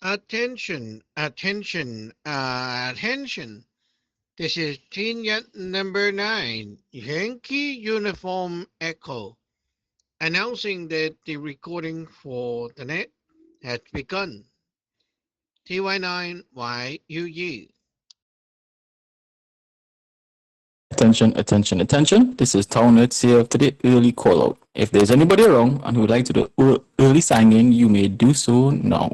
Attention, attention, attention. This is team yacht number 9, Yankee Uniform Echo, announcing that the recording for the net has begun. TY9YUU. Attention, attention, attention. This is Townnet here for the early call out. If there's anybody around and who would like to do early sign in, you may do so now.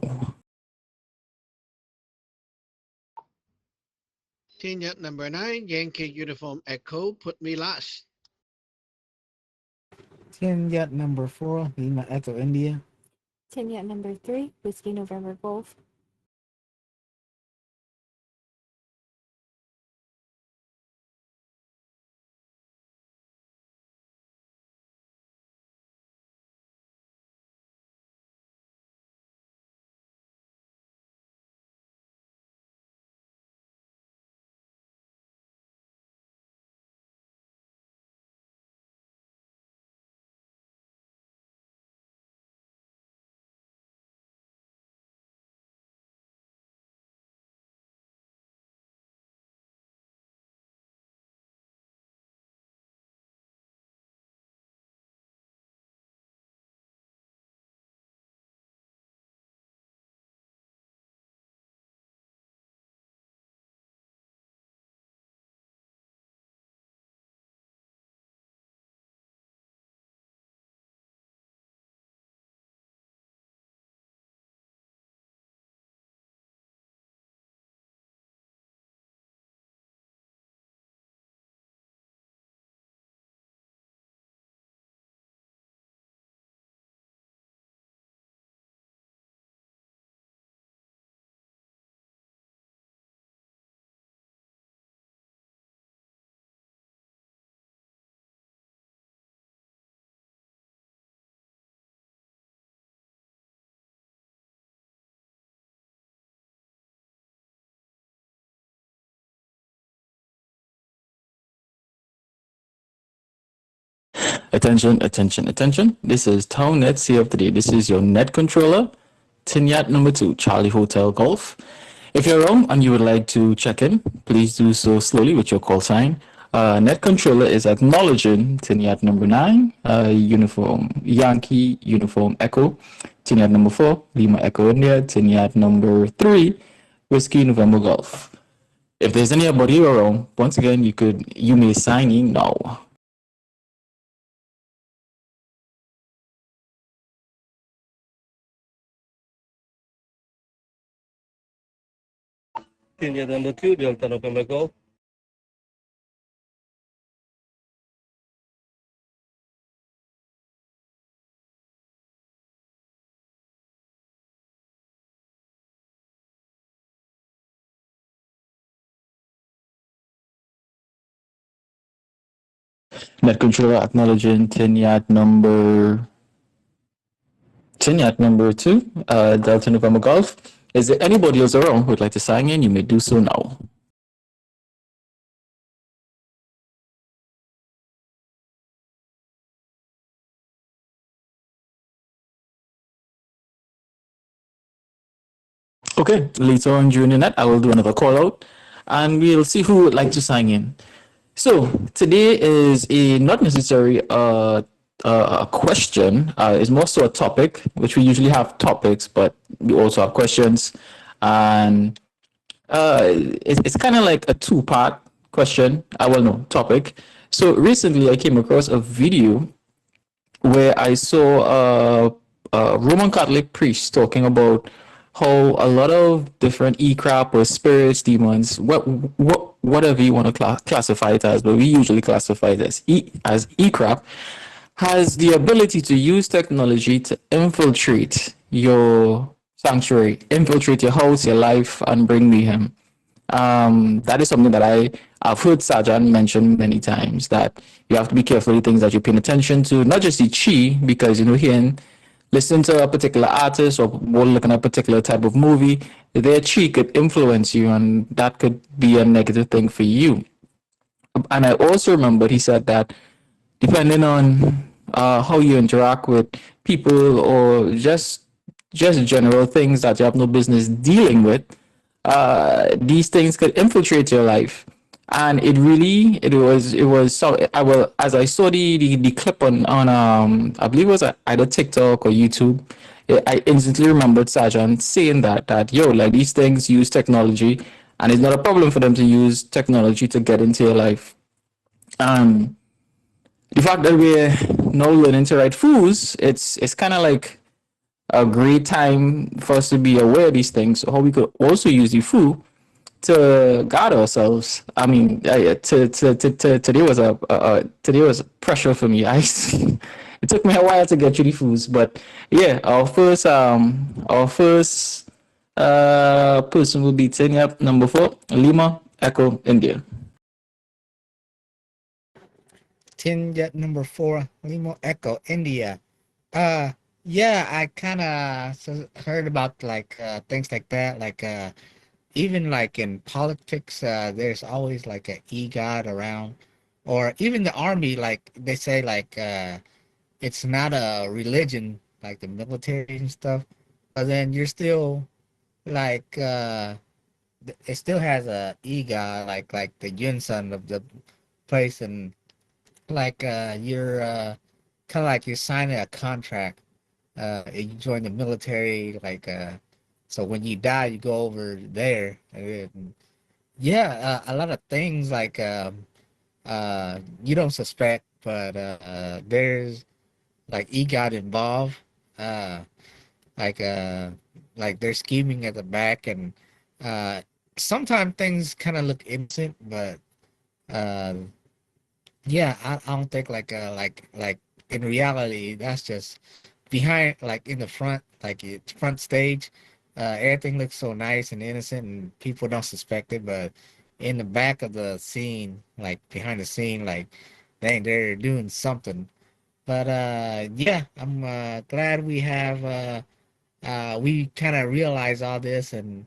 Team yacht number 9, Yankee Uniform Echo, put me last. Team Yacht number 4, Lima Echo India. Team Yacht number 3, Whiskey November Golf. Attention, attention, attention. This is Townnet CF3. This is your net controller, Tinyat number 2, Charlie Hotel Golf. If you're around and you would like to check in, please do so slowly with your call sign. Net controller is acknowledging Tinyat number 9, uniform Yankee uniform Echo, Tinyat number 4, Lima Echo India, Tinyat number 3, Whiskey November Golf. If there's anybody around, once again, you may sign in now. India number 2, Delta November Golf. Net controller acknowledging Tinyat number 2, Delta November Golf. Is there anybody else around who would like to sign in? You may do so now. Okay, later on during the night, I will do another call out and we'll see who would like to sign in. So today is not necessarily a question. It's more so a topic, which we usually have topics, but we also have questions. And it's kind of like a two-part question. Topic. So recently I came across a video where I saw a Roman Catholic priest talking about how a lot of different e-crap or spirits, demons, whatever you want to classify it as, but we usually classify it as e-crap, has the ability to use technology to infiltrate your sanctuary, infiltrate your house, your life, and bring mayhem. That is something that I've heard Sajan mention many times, that you have to be careful with things that you're paying attention to, not just the chi, because hearing listen to a particular artist or looking at a particular type of movie, their chi could influence you, and that could be a negative thing for you. And I also remember he said that depending on how you interact with people or just just general things that you have no business dealing with, these things could infiltrate your life. And it was so I will as I saw the clip on I believe it was either TikTok or YouTube. I instantly remembered Sergeant saying that yo, like, these things use technology, and it's not a problem for them to use technology to get into your life. um the fact that we're now learning to write fools, it's kind of like a great time for us to be aware of these things, how we could also use the food to guard ourselves. I mean, today was today was pressure for me. It took me a while to get through the foods, but yeah, our first person will be turning up number 4, Lima Echo India. Tin Jet number 4, Limo Echo, India. Yeah, I kind of heard about like things like that. Like even like in politics, there's always like a EGOT around, or even the army. Like they say, like it's not a religion, like the military and stuff. But then you're still like it still has a EGOT, like the Yunsan of the place, and like you're kind of like you're signing a contract. You join the military, like so when you die, you go over there. And yeah, a lot of things like you don't suspect, but there's like EGOT involved. Uh, like uh, like they're scheming at the back, and uh, sometimes things kind of look innocent, but uh, yeah, I don't think like in reality that's just behind, like in the front, like it's front stage. Everything looks so nice and innocent, and people don't suspect it. But in the back of the scene, like behind the scene, like dang, they're doing something. But yeah, I'm glad we kind of realize all this, and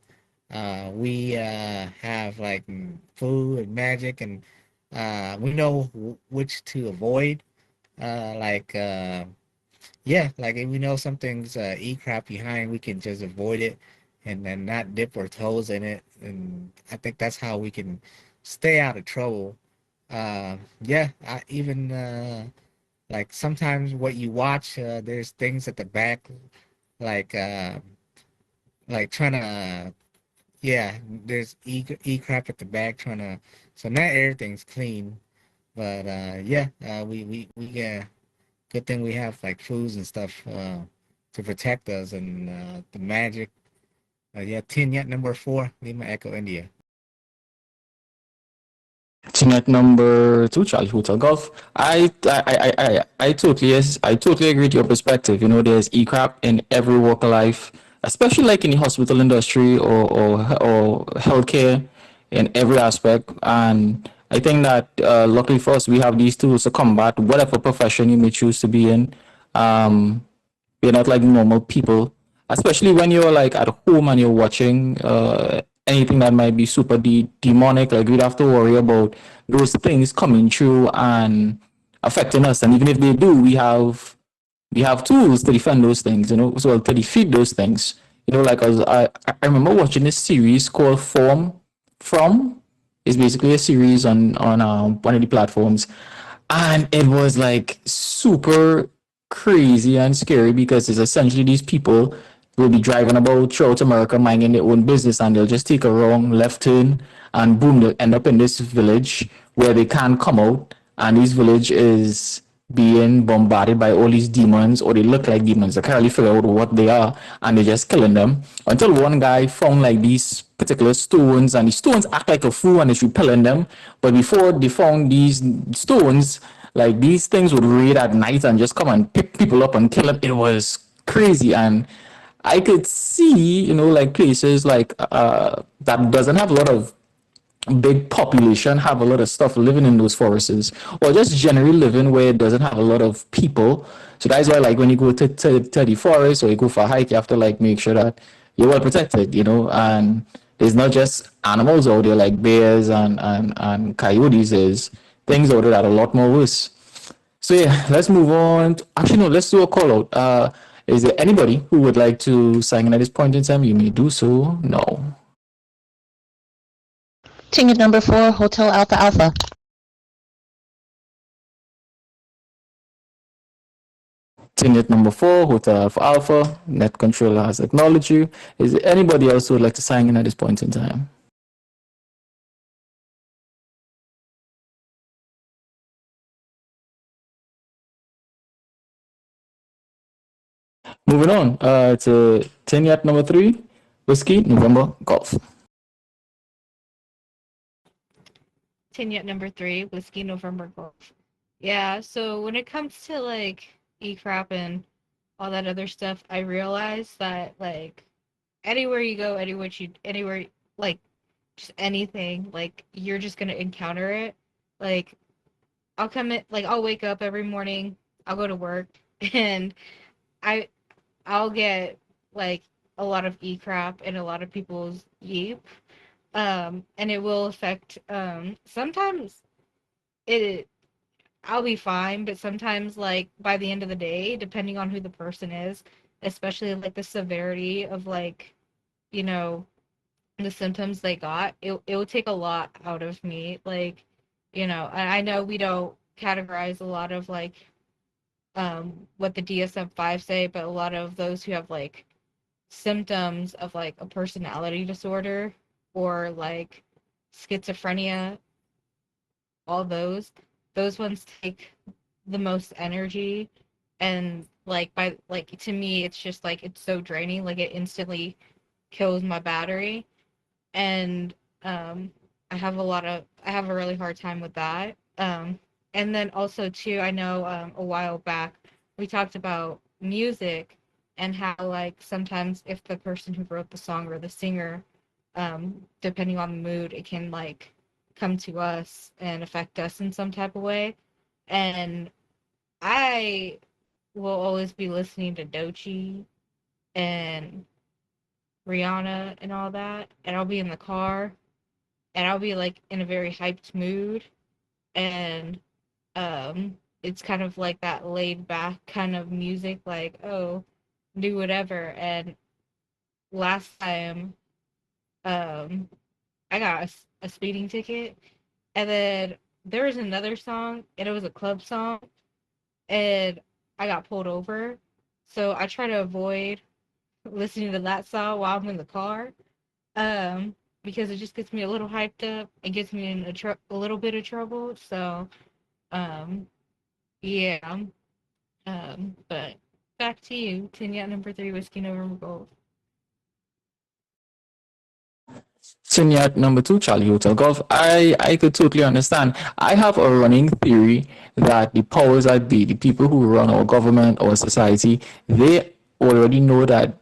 we have like food and magic, and we know which to avoid. Like yeah, like if we know something's crap behind, we can just avoid it and then not dip our toes in it. And I think that's how we can stay out of trouble. Yeah, I even like sometimes what you watch, there's things at the back, like like trying to yeah, there's crap at the back trying to, so not everything's clean, but yeah, we good thing we have like foods and stuff to protect us, and the magic. Yeah, 10 yet number 4, Lima Echo India. Team at number 2, Charlie Hotel Golf. I totally agree with your perspective. You know, there's e-crap in every walk of life, especially like in the hospital industry or healthcare in every aspect. And I think that luckily for us, we have these tools to combat whatever profession you may choose to be in. Um, we're not like normal people, especially when you're like at home and you're watching anything that might be super demonic. Like, we'd have to worry about those things coming through and affecting us. And even if they do, we have tools to defend those things, you know, so to defeat those things. You know, like I remember watching this series called From. It's basically a series on one of the platforms, and it was like super crazy and scary because it's essentially these people will be driving about throughout America minding their own business, and they'll just take a wrong left turn, and boom, they'll end up in this village where they can't come out, and this village is being bombarded by all these demons, or they look like demons. They can't really figure out what they are, and they're just killing them. Until one guy found like these particular stones, and the stones act like a fool and it's repelling them. But before they found these stones, like, these things would raid at night and just come and pick people up and kill them. It was crazy. And I could see, you know, like places like that doesn't have a lot of big population, have a lot of stuff living in those forests, or just generally living where it doesn't have a lot of people. So that's why, like, when you go to the forest or you go for a hike, you have to like make sure that you're well protected, you know. And there's not just animals out there like bears and coyotes. There's things out there that are a lot more worse. So yeah, let's move on. Actually, no, let's do a call out. Is there anybody who would like to sign in at this point in time? You may do so now. Ticket number 4, Hotel Alpha Alpha. Tenet number 4, Hotel Alpha Alpha. Net controller has acknowledged you. Is there anybody else who would like to sign in at this point in time? Moving on to Tenet number 3, Whiskey November Golf. Tinyet number 3, Whiskey November Golf. Yeah, so when it comes to like e-crap and all that other stuff, I realize that like anywhere you go, anywhere like just anything, like you're just gonna encounter it. Like I'll wake up every morning, I'll go to work, and I I'll get like a lot of e-crap and a lot of people's yeep. And it will affect sometimes it I'll be fine, but sometimes like by the end of the day, depending on who the person is, especially like the severity of like, you know, the symptoms they got, it will take a lot out of me. Like, I know we don't categorize a lot of like what the DSM-5 say, but a lot of those who have like symptoms of like a personality disorder or like schizophrenia, all those ones take the most energy, and like by like to me it's just like it's so draining, like it instantly kills my battery. And I have a really hard time with that. And then also too, I know a while back we talked about music and how like sometimes if the person who wrote the song or the singer, depending on the mood, it can like come to us and affect us in some type of way. And I will always be listening to Doechii and Rihanna and all that, and I'll be in the car and I'll be like in a very hyped mood, and it's kind of like that laid back kind of music, like, oh, do whatever. And last time I got a speeding ticket, and then there was another song, and it was a club song, and I got pulled over. So I try to avoid listening to that song while I'm in the car, because it just gets me a little hyped up. It gets me in a little bit of trouble. So, yeah. But back to you, Tinya number 3, Whiskey November Gold. Tenet number 2, Charlie Hotel Golf. I could totally understand. I have a running theory that the powers that be, the people who run our government or society, they already know that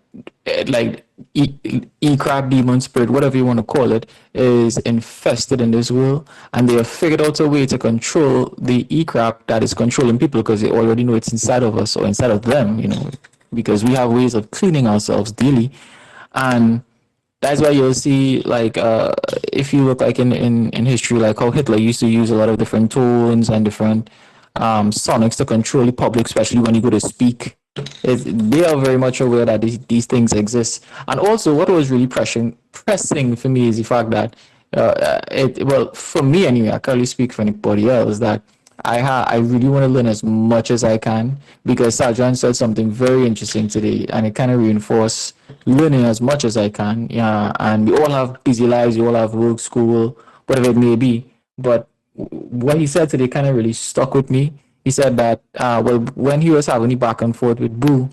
like e-crab demon spirit, whatever you want to call it, is infested in this world, and they have figured out a way to control the e-crab that is controlling people because they already know it's inside of us or inside of them, because we have ways of cleaning ourselves daily. And that's why you'll see like if you look like in history, like how Hitler used to use a lot of different tones and different sonics to control the public, especially when you go to speak. They are very much aware that these things exist. And also what was really pressing for me is the fact that well, for me anyway, I can't really speak for anybody else, that I really want to learn as much as I can, because Sajan said something very interesting today, and it kind of reinforced learning as much as I can. Yeah, and we all have busy lives, we all have work, school, whatever it may be. But what he said today kind of really stuck with me. He said that well, when he was having the back and forth with Boo,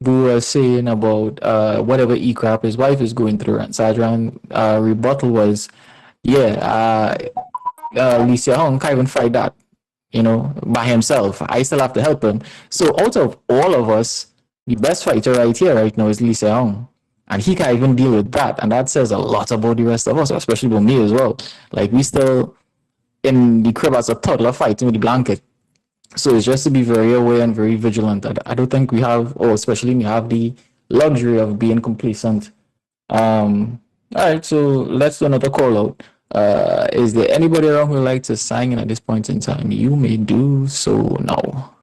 Boo was saying about whatever e-crap his wife is going through, and Sajan rebuttal was, yeah, Lee Hong can't even fight that, by himself. I still have to help him. So out of all of us, the best fighter right here, right now, is Lee Seong. And he can't even deal with that. And that says a lot about the rest of us, especially about me as well. Like, we still in the crib as a toddler fighting with the blanket. So it's just to be very aware and very vigilant. I don't think we have, or especially me, have the luxury of being complacent. All right, so let's do another call out. Is there anybody around who would like to sign in at this point in time? You may do so now.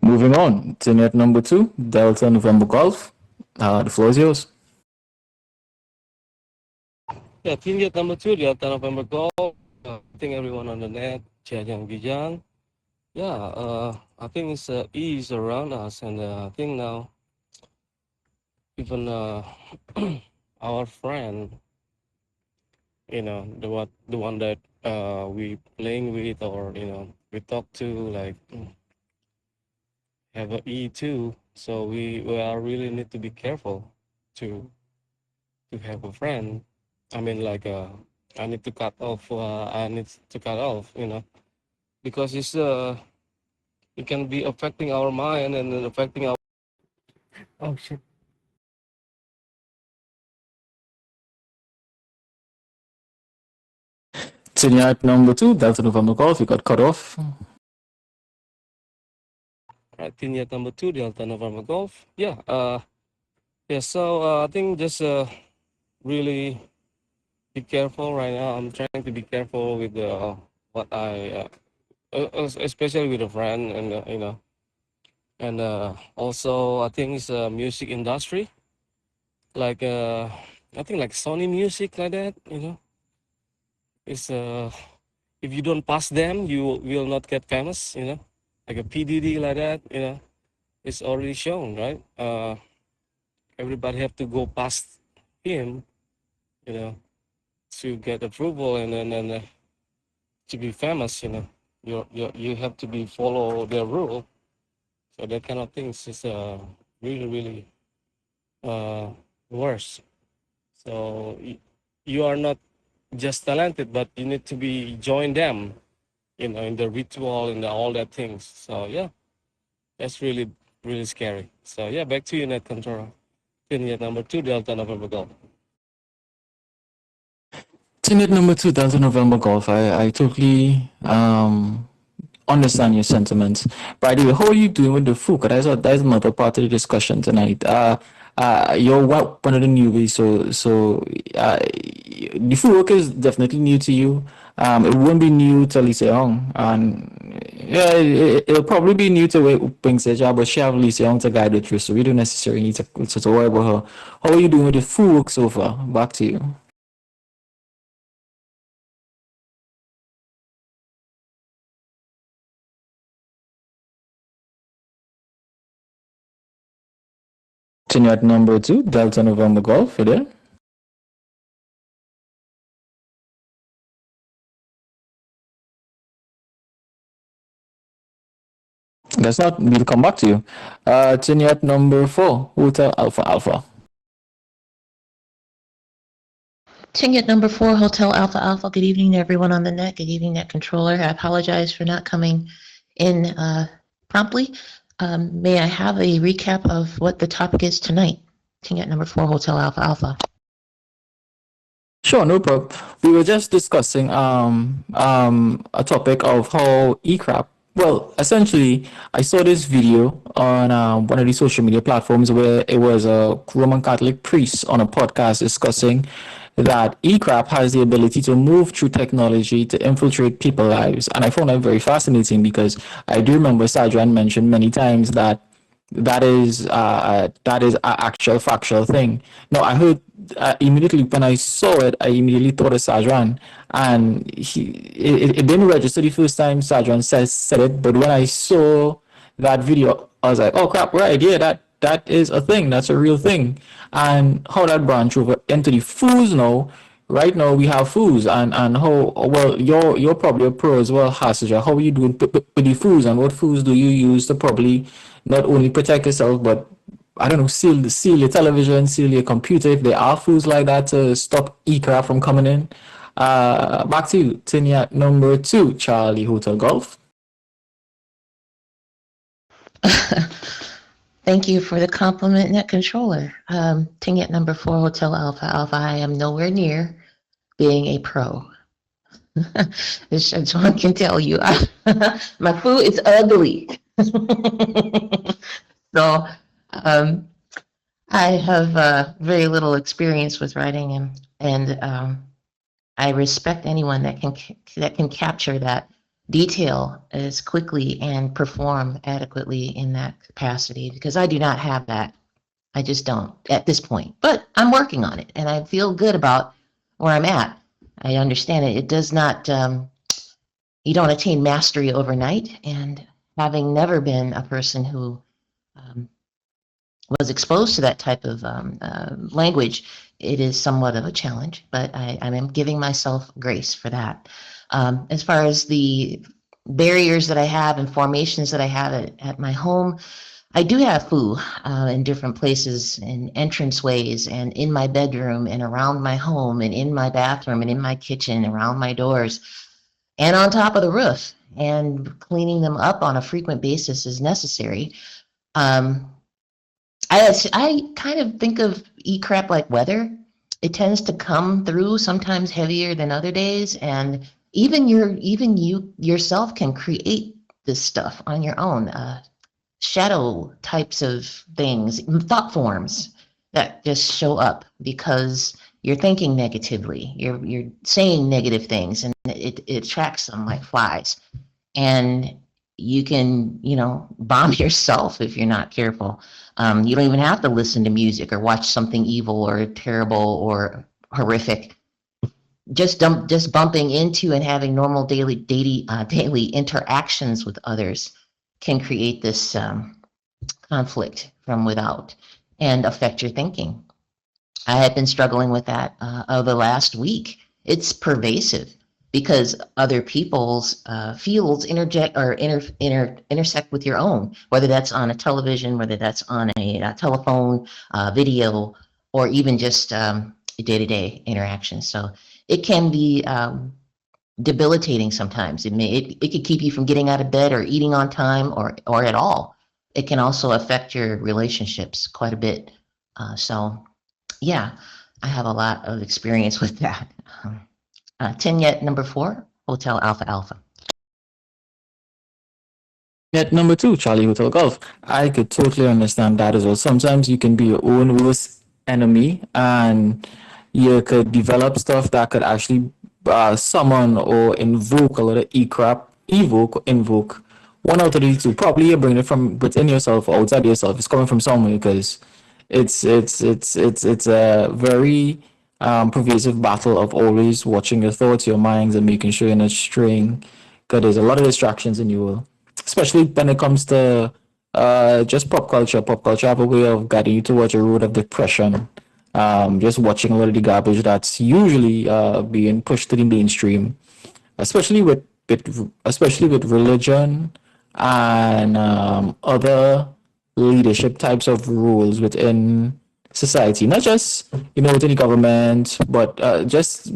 Moving on, Tenet number 2, Delta November Golf. The floor is yours. Yeah, team jet number 2, Delta November Golf. I think everyone on the net, Jajang Gijang. Yeah, I think it's ease around us, and I think now even our friend, the one that we playing with, or we talk to, like have a E too. So we are really need to be careful to have a friend. I mean, like I need to cut off. I need to cut off, because it can be affecting our mind and then affecting our. Oh shit. Tenet number 2, Delta November Golf. You got cut off. Right, team jet number 2, Delta November Golf. Yeah. Yeah. So I think just really be careful right now. I'm trying to be careful with what I, especially with a friend, and and also I think it's music industry, like I think like Sony Music, like that. It's if you don't pass them, you will not get famous. Like a PDD, like that. It's already shown, right? Everybody have to go past him, to get approval, and then to be famous. You have to be follow their rule. So that kind of things is really really worse. So you are not just talented, but you need to be join them, in the ritual and all that things. So yeah, that's really really scary. So yeah, back to you, net control. Tenet number 2, Delta November Golf. Tenet number 2, Delta November Golf. I totally understand your sentiments. By the way, how are you doing with the food? 'Cause that's another part of the discussion tonight. You're one of the newbies, so the food work is definitely new to you. It won't be new to Lisa Young, and yeah, it'll probably be new to Ping Seja, but she have Lisa Young to guide her through, so we don't necessarily need to worry about her. How are you doing with the food work so far? Back to you. Tenet number 2, Delta November Golf. You there? Guess not. We'll come back to you. Tenet number 4, Hotel Alpha Alpha. Ticket number 4, Hotel Alpha Alpha. Good evening to everyone on the net. Good evening, net controller. I apologize for not coming in promptly. May I have a recap of what the topic is tonight? Ticket number 4, Hotel Alpha Alpha. Sure, no problem. We were just discussing a topic of how eCrap. Well, essentially, I saw this video on one of the social media platforms where it was a Roman Catholic priest on a podcast discussing that eCrap has the ability to move through technology to infiltrate people's lives, and I found that very fascinating because I do remember Sajran mentioned many times that that is an actual factual thing. No, I heard immediately when I saw it, I immediately thought of Sajran, and it didn't register the first time Sajran said it, but when I saw that video, I was like, oh crap, right, yeah, that is a thing, that's a real thing, and how that branch over into the foods now. Right now we have foods, and how well you're probably a pro as well, Hasaja. How are you doing with the foods, and what foods do you use to probably not only protect yourself, but I don't know, seal your television, seal your computer if there are foods like that to stop e-craft from coming in. Back to you, Tinya number 2, Charlie Hotel Golf. Thank you for the compliment, net controller. Ticket number 4, Hotel Alpha Alpha. I am nowhere near being a pro. As John can tell you, my food is ugly. So I have very little experience with writing, and I respect anyone that can capture that detail as quickly and perform adequately in that capacity, because I do not have that. I just don't at this point, but I'm working on it and I feel good about where I'm at. I understand it. It does not, you don't attain mastery overnight. And having never been a person who was exposed to that type of language, it is somewhat of a challenge, but I am giving myself grace for that. As far as the barriers that I have and formations that I have at my home, I do have foo in different places and entranceways and in my bedroom and around my home and in my bathroom and in my kitchen, around my doors and on top of the roof. And cleaning them up on a frequent basis is necessary. I kind of think of E-crap like weather. It tends to come through sometimes heavier than other days, and even you yourself can create this stuff on your own. Shadow types of things, thought forms that just show up because you're thinking negatively. You're saying negative things, and it attracts them like flies. And you can, bomb yourself if you're not careful. You don't even have to listen to music or watch something evil or terrible or horrific. Just bumping into and having normal daily interactions with others can create this conflict from without and affect your thinking. I have been struggling with that over the last week. It's pervasive because other people's fields intersect with your own, whether that's on a television, whether that's on a telephone, video, or even just day-to-day interactions. So it can be debilitating sometimes. It could keep you from getting out of bed or eating on time or at all. It can also affect your relationships quite a bit. So yeah, I have a lot of experience with that. Tinyet number 4, Hotel Alpha Alpha. At number 2, Charlie Hotel Golf. I could totally understand that as well. Sometimes you can be your own worst enemy, and you could develop stuff that could actually summon or invoke a lot of E-crap. Invoke. One out of these two. Probably you're bringing it from within yourself or outside yourself. It's coming from somewhere, because it's a very pervasive battle of always watching your thoughts, your minds, and making sure you're not straying. Because there's a lot of distractions in your world, especially when it comes to just pop culture. Pop culture have a way of guiding you towards a road of depression. Just watching a lot of the garbage that's usually being pushed to the mainstream, especially with religion and other leadership types of roles within society, not just within the government, but just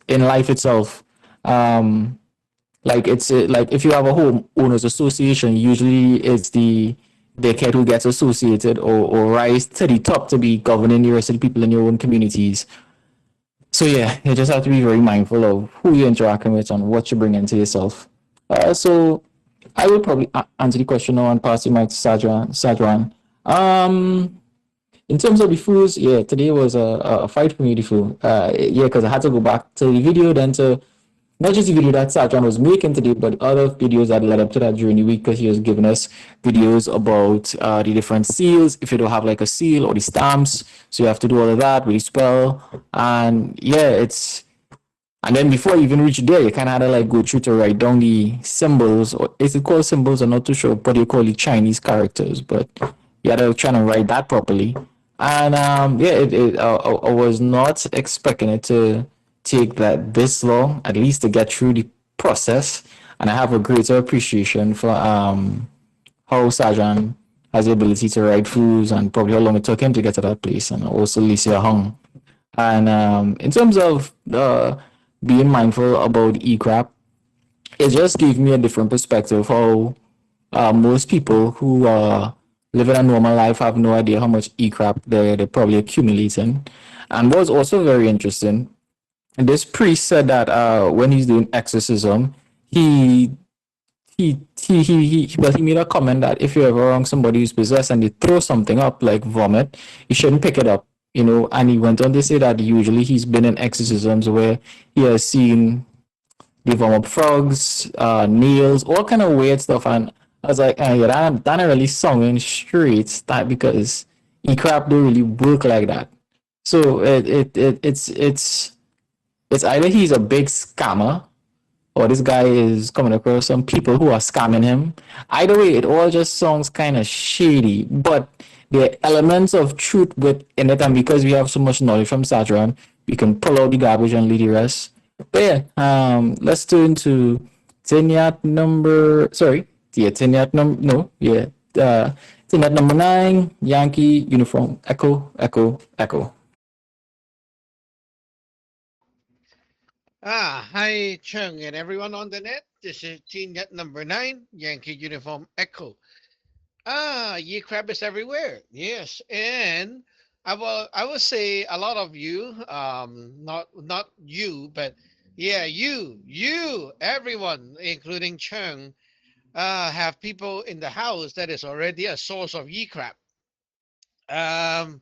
in life itself. Like it's like if you have a home owners association, usually it's the kid who gets associated or rise to the top to be governing the rest of the people in your own communities. So yeah, you just have to be very mindful of who you're interacting with and what you bring into yourself. So I will probably answer the question now and pass the mic to Sajwan. In terms of the foods, yeah, today was a fight for me, the food. Yeah, because I had to go back to the video, then to not just the video that Sajwan was making today, but other videos that led up to that during the week, because he was giving us videos about the different seals. If you don't have like a seal or the stamps, so you have to do all of that with the spell. And yeah, and then before you even reach there, you kind of had to like go through to write down the symbols, or is it called symbols? I'm not too sure what you call the Chinese characters, but you had to try to write that properly. And yeah, I was not expecting it to take this long, at least to get through the process. And I have a greater appreciation for how Sajwan has the ability to write foods, and probably how long it took him to get to that place, and also Licia Hung. And in terms of being mindful about E-crap, it just gave me a different perspective how most people who live in a normal life have no idea how much E-crap they're probably accumulating. And what was also very interesting, this priest said that when he's doing exorcism, he made a comment that if you ever wrong somebody who's possessed and they throw something up like vomit, you shouldn't pick it up, and he went on to say that usually he's been in exorcisms where he has seen they warm up frogs, nails, all kind of weird stuff. And I was like, yeah, that not really sounding straight. That because e-crap don't really work like that. So it's either he's a big scammer or this guy is coming across some people who are scamming him. Either way, it all just sounds kind of shady, but there are elements of truth within it, and because we have so much knowledge from Satran, we can pull out the garbage and leave the rest. But yeah, let's turn to Tenyat number. Sorry, yeah, Tenyat number. No, yeah, Tenyat number 9, Yankee uniform, Echo, Echo, Echo. Hi, Chung, and everyone on the net. This is Team Net number 9, Yankee Uniform Echo. Ye crab is everywhere. Yes, and I will say a lot of you, not you, but yeah, you, everyone, including Chung, have people in the house that is already a source of ye crab. Um,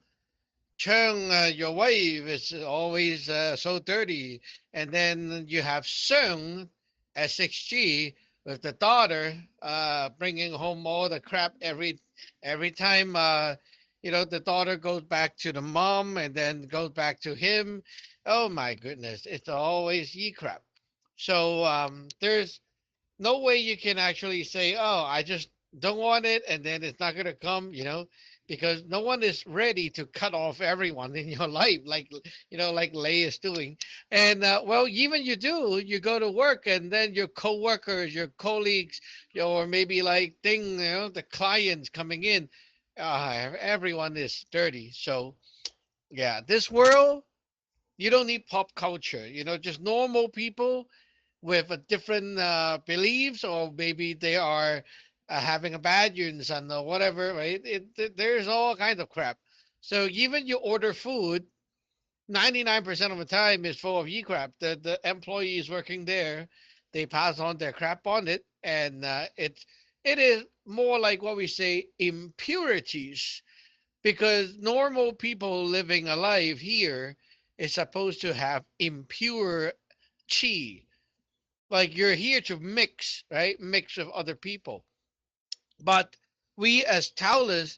Chung, your wife is always so dirty, and then you have Sung, S6G, with the daughter bringing home all the crap every time. The daughter goes back to the mom and then goes back to him. Oh my goodness, it's always ye crap. So there's no way you can actually say, "Oh, I just don't want it," and then it's not gonna come, because no one is ready to cut off everyone in your life, like Lay is doing. And well, even you do, you go to work, and then your coworkers, your colleagues, or maybe like the clients coming in, everyone is dirty. So yeah, this world, you don't need pop culture. Just normal people with a different beliefs, or maybe they are having a bad news and whatever, right? There's all kinds of crap. So even you order food, 99% of the time is full of ye crap. The employees working there, they pass on their crap on it, and it is more like what we say impurities, because normal people living a life here is supposed to have impure chi, like you're here to mix, right? Mix with other people. But we as Taoists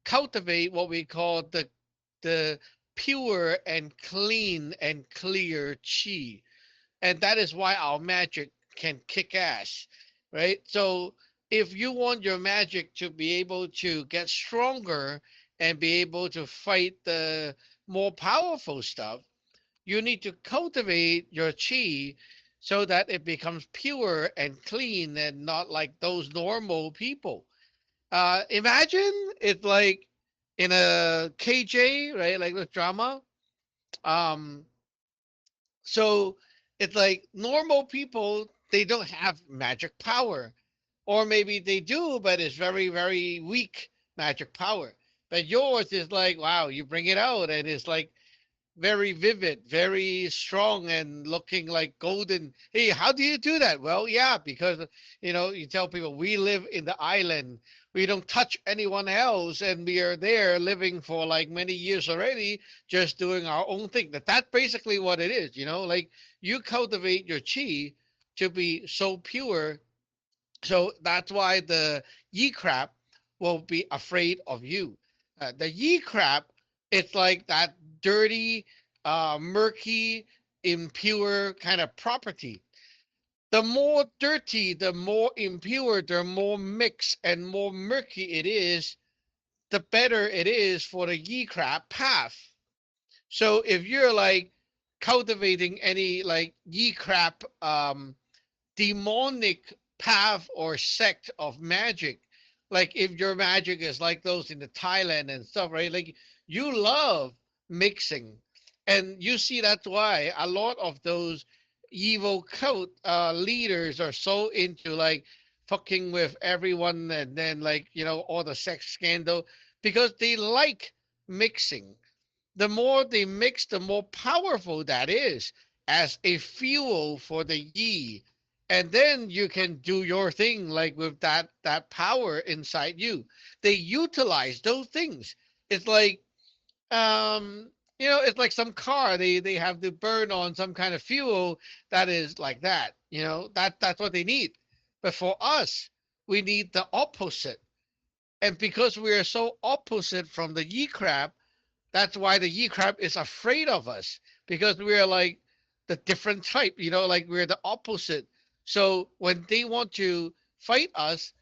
cultivate what we call the pure and clean and clear chi. And that is why our magic can kick ass, right? So if you want your magic to be able to get stronger and be able to fight the more powerful stuff, you need to cultivate your chi so that it becomes pure and clean and not like those normal people. Imagine it's like in a KJ, right? Like the drama. Um, so it's like normal people, they don't have magic power. Or maybe they do, but it's very, very weak magic power. But yours is like, wow, you bring it out and it's like very vivid, very strong, and looking like golden. Hey, how do you do that? Well, yeah, because you tell people we live in the island. We don't touch anyone else, and we are there living for like many years already, just doing our own thing. That's basically what it is. Like you cultivate your chi to be so pure. So that's why the ye crab will be afraid of you. The ye crab, it's like that dirty, murky, impure kind of property. The more dirty, the more impure, the more mixed and more murky it is, the better it is for the ye crab path. So if you're like cultivating any like ye crab demonic path or sect of magic, like if your magic is like those in the Thailand and stuff, right? Like you love mixing, and you see that's why a lot of those evil cult leaders are so into like fucking with everyone, and then like all the sex scandal, because they like mixing. The more they mix, the more powerful that is as a fuel for the yi. And then you can do your thing like with that power inside you. They utilize those things. It's like it's like some car they have to burn on some kind of fuel that is like that. That's what they need. But for us, we need the opposite. And because we are so opposite from the ye crab, that's why the ye crab is afraid of us, because we are like the different type, like we're the opposite. So when they want to fight us,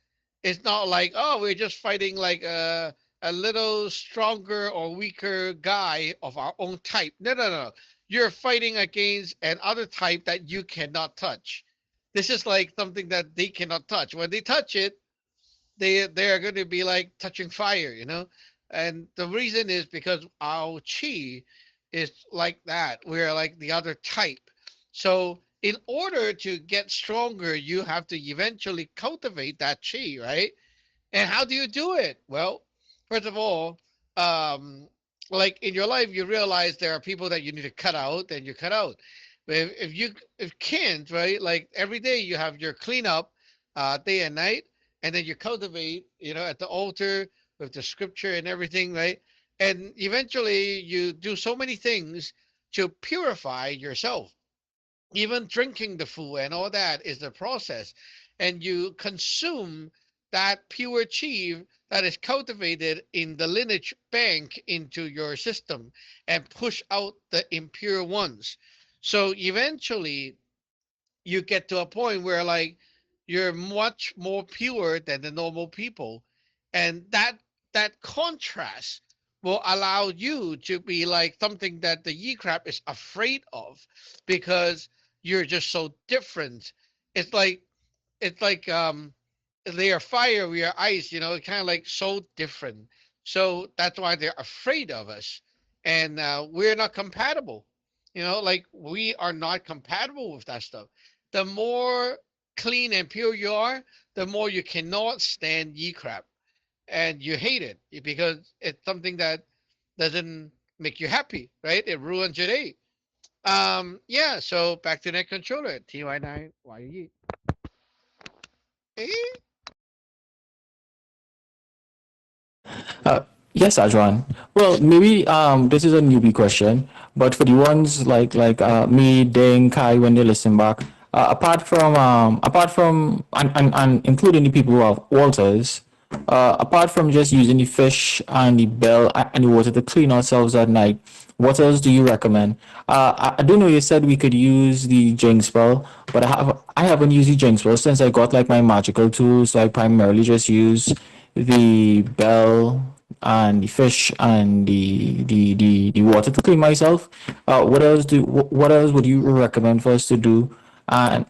it's not like, oh, we're just fighting like a little stronger or weaker guy of our own type. No, no, no. You're fighting against another type that you cannot touch. This is like something that they cannot touch. When they touch it, they are going to be like touching fire. And the reason is because our chi is like that. We're like the other type. So in order to get stronger, you have to eventually cultivate that chi, right? And how do you do it? Well, first of all, um, like in your life, you realize there are people that you need to cut out, and you cut out. But if you can't, right? Like every day you have your cleanup, day and night, and then you cultivate, at the altar with the scripture and everything, right? And eventually you do so many things to purify yourself. Even drinking the food and all that is the process. And you consume that pure chi that is cultivated in the lineage bank into your system and push out the impure ones. So eventually you get to a point where like you're much more pure than the normal people. And that contrast will allow you to be like something that the ye crab is afraid of, because you're just so different. It's like they are fire, we are ice, kind of like so different. So that's why they're afraid of us. And we're not compatible. Like we are not compatible with that stuff. The more clean and pure you are, the more you cannot stand ye crap, and you hate it because it's something that doesn't make you happy, right? It ruins your day. Yeah. So back to net controller. TY9. Why you? Eh? Uh, yes, Ajwan. Well, maybe this is a newbie question, but for the ones like me, Ding, Kai, when they listen back, apart from and including the people who have altars, apart from just using the fish and the bell and the water to clean ourselves at night, what else do you recommend? I do know you said we could use the Jing spell, but I haven't used the Jing spell since I got like my magical tools. So I primarily just use the bell and the fish and the water to clean myself. What else would you recommend for us to do? And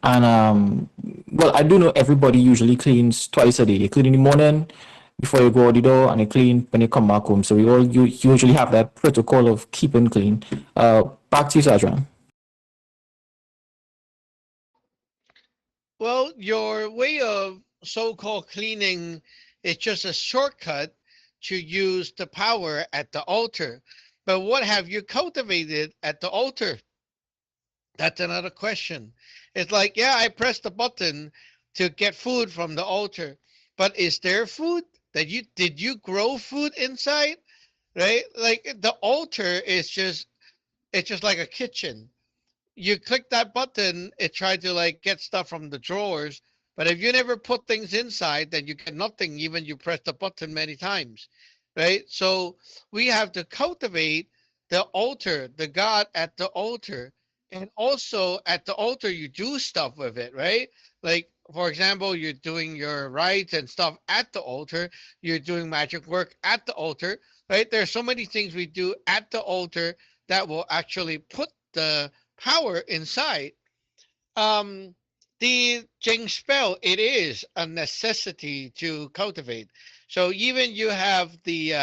well, I do know everybody usually cleans twice a day. They clean in the morning before you go out the door, and they clean when you come back home. So we all usually have that protocol of keeping clean. Back to you, Sajran. Well, your way of so-called cleaning is just a shortcut to use the power at the altar. But what have you cultivated at the altar? That's another question. It's like, yeah, I pressed the button to get food from the altar, but is there food that did you grow food inside? Right? Like the altar is just, it's just like a kitchen. You click that button, it tried to like get stuff from the drawers. But if you never put things inside, then you get nothing, even you press the button many times, right? So we have to cultivate the altar, the God at the altar. And also at the altar, you do stuff with it, right? Like, for example, you're doing your rites and stuff at the altar. You're doing magic work at the altar, right? There's so many things we do at the altar that will actually put the power inside. Um, the Jing spell, it is a necessity to cultivate. So even you have the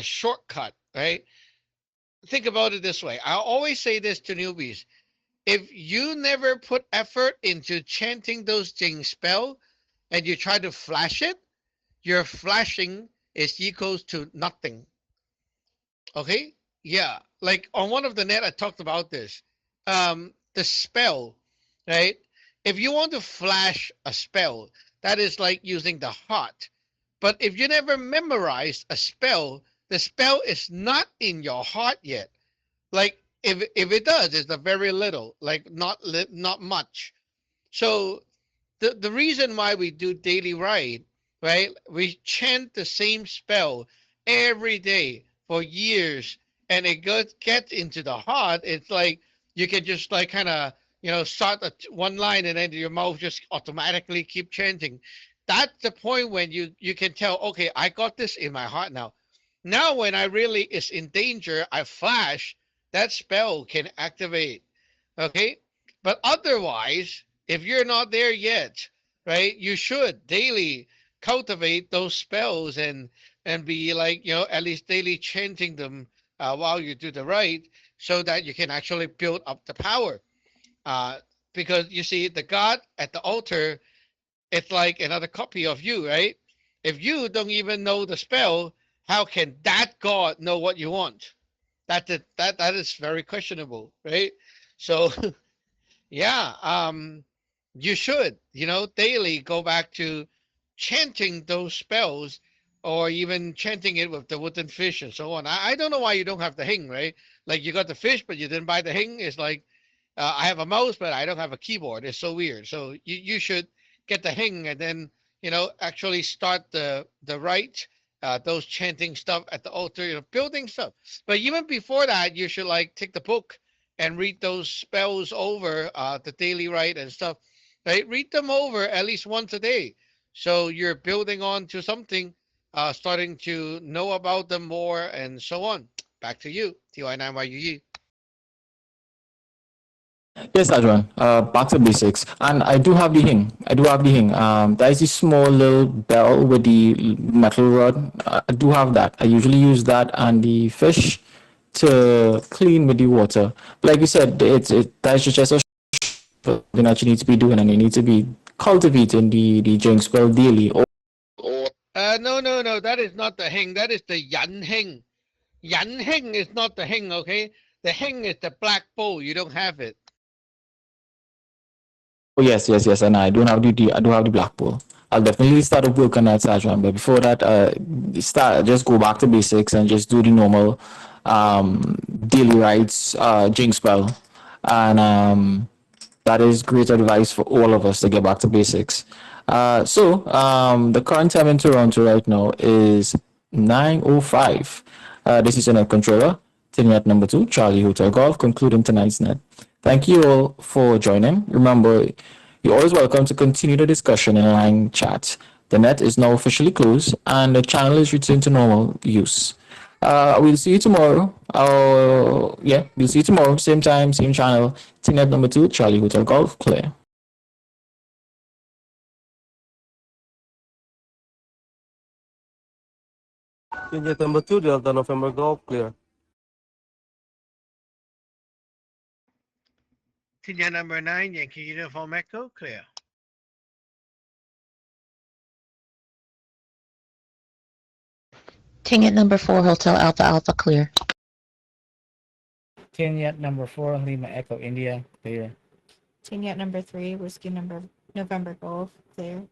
shortcut, right? Think about it this way. I always say this to newbies. If you never put effort into chanting those Jing spell and you try to flash it, your flashing is equals to nothing. Okay? Yeah. Like on one of the net, I talked about this. The spell, right? If you want to flash a spell, that is like using the heart. But if you never memorize a spell, the spell is not in your heart yet. Like if it does, it's a very little, like not much. So the reason why we do daily rite, right? We chant the same spell every day for years, and it gets into the heart. It's like you can just like kind of start one line and then your mouth just automatically keep chanting. That's the point when you can tell, okay, I got this in my heart now. Now when I really is in danger, I flash, that spell can activate. Okay, but otherwise, if you're not there yet, right, you should daily cultivate those spells and be like at least daily chanting them while you do the rite, so that you can actually build up the power. Uh, because you see, the god at the altar, it's like another copy of you, right? If you don't even know the spell, how can that god know what you want? That is very questionable, right? So yeah, you should, daily go back to chanting those spells, or even chanting it with the wooden fish and so on. I don't know why you don't have the hing, right? Like you got the fish, but you didn't buy the hing. It's like I have a mouse, but I don't have a keyboard. It's so weird. So you should get the hing and then actually start the rite, those chanting stuff at the altar, building stuff. But even before that, you should like take the book and read those spells over, the daily rite and stuff. Right, read them over at least once a day, so you're building on to something, starting to know about them more and so on. Back to you, TY9YUE. Yes, Adrian. Back to basics, and I do have the hing. I do have the hing. That is the small little bell with the metal rod. I do have that. I usually use that and the fish to clean with the water. Like you said, that's just a something that you need to be doing, and you need to be cultivating the drink spell daily. No, no, no, that is not the hing. That is the yan hing. Yan hing is not the hing. Okay, the hing is the black bowl. You don't have it. Oh yes, yes, yes, and I don't have I do have the Blackpool. I'll definitely start up work on that, Sajwan. But before that, just go back to basics and just do the normal daily rites, jinx spell, and that is great advice for all of us to get back to basics. The current time in Toronto right now is 9:05. This is your net controller, net number 2, Charlie Hotel Golf, concluding tonight's net. Thank you all for joining. Remember, you're always welcome to continue the discussion in line chat. The net is now officially closed and the channel is returned to normal use. We'll see you tomorrow. We'll see you tomorrow. Same time, same channel. TNet number 2, Charlie Hotel Golf, clear. Unit number 2, Delta November Golf, clear. Tinya number 9, Yankee Uniform Echo, clear. Tingit number 4, Hotel Alpha Alpha, clear. Tinyat number 4, Lima Echo India, clear. Tinyat number 3, Whiskey November Golf, clear.